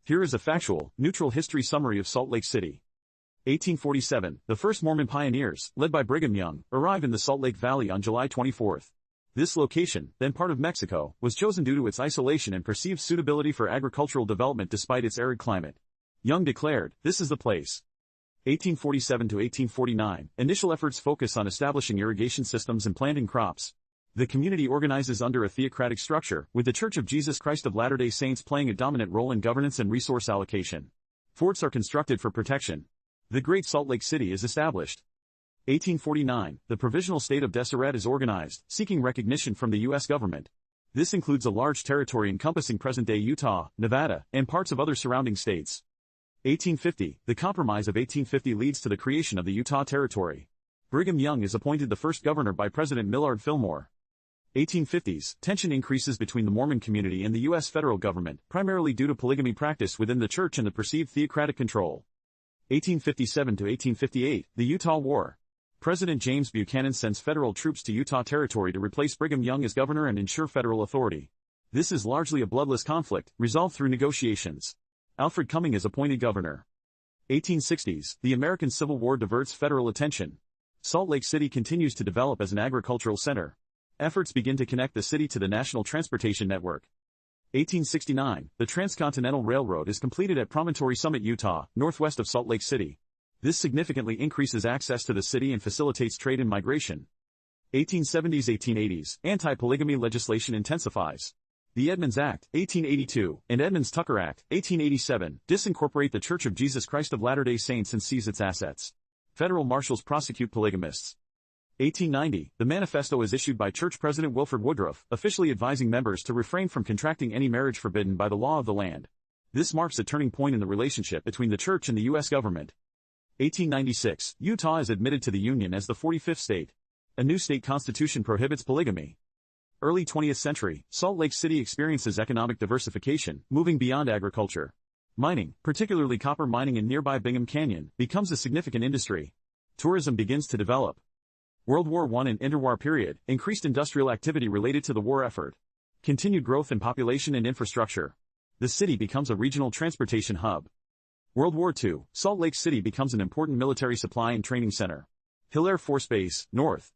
Here is a factual, neutral history summary of Salt Lake City. 1847, the first Mormon pioneers, led by Brigham Young, arrived in the Salt Lake Valley on July 24. This location, then part of Mexico, was chosen due to its isolation and perceived suitability for agricultural development despite its arid climate. Young declared, "This is the place." 1847 to 1849, initial efforts focus on establishing irrigation systems and planting crops. The community organizes under a theocratic structure, with the Church of Jesus Christ of Latter-day Saints playing a dominant role in governance and resource allocation. Forts are constructed for protection. The Great Salt Lake City is established. 1849, the Provisional State of Deseret is organized, seeking recognition from the U.S. government. This includes a large territory encompassing present-day Utah, Nevada, and parts of other surrounding states. 1850, the Compromise of 1850 leads to the creation of the Utah Territory. Brigham Young is appointed the first governor by President Millard Fillmore. 1850s, tension increases between the Mormon community and the U.S. federal government, primarily due to polygamy practice within the church and the perceived theocratic control. 1857 to 1858, the Utah War. President James Buchanan sends federal troops to Utah Territory to replace Brigham Young as governor and ensure federal authority. This is largely a bloodless conflict, resolved through negotiations. Alfred Cumming is appointed governor. 1860s, the American Civil War diverts federal attention. Salt Lake City continues to develop as an agricultural center. Efforts begin to connect the city to the National Transportation Network. 1869, the Transcontinental Railroad is completed at Promontory Summit, Utah, northwest of Salt Lake City. This significantly increases access to the city and facilitates trade and migration. 1870s-1880s, anti-polygamy legislation intensifies. The Edmunds Act, 1882, and Edmunds-Tucker Act, 1887, disincorporate the Church of Jesus Christ of Latter-day Saints and seize its assets. Federal marshals prosecute polygamists. 1890, the manifesto is issued by Church President Wilford Woodruff, officially advising members to refrain from contracting any marriage forbidden by the law of the land. This marks a turning point in the relationship between the church and the U.S. government. 1896, Utah is admitted to the Union as the 45th state. A new state constitution prohibits polygamy. Early 20th century, Salt Lake City experiences economic diversification, moving beyond agriculture. Mining, particularly copper mining in nearby Bingham Canyon, becomes a significant industry. Tourism begins to develop. World War I and interwar period, increased industrial activity related to the war effort. Continued growth in population and infrastructure. The city becomes a regional transportation hub. World War II, Salt Lake City becomes an important military supply and training center. Hill Air Force Base, north.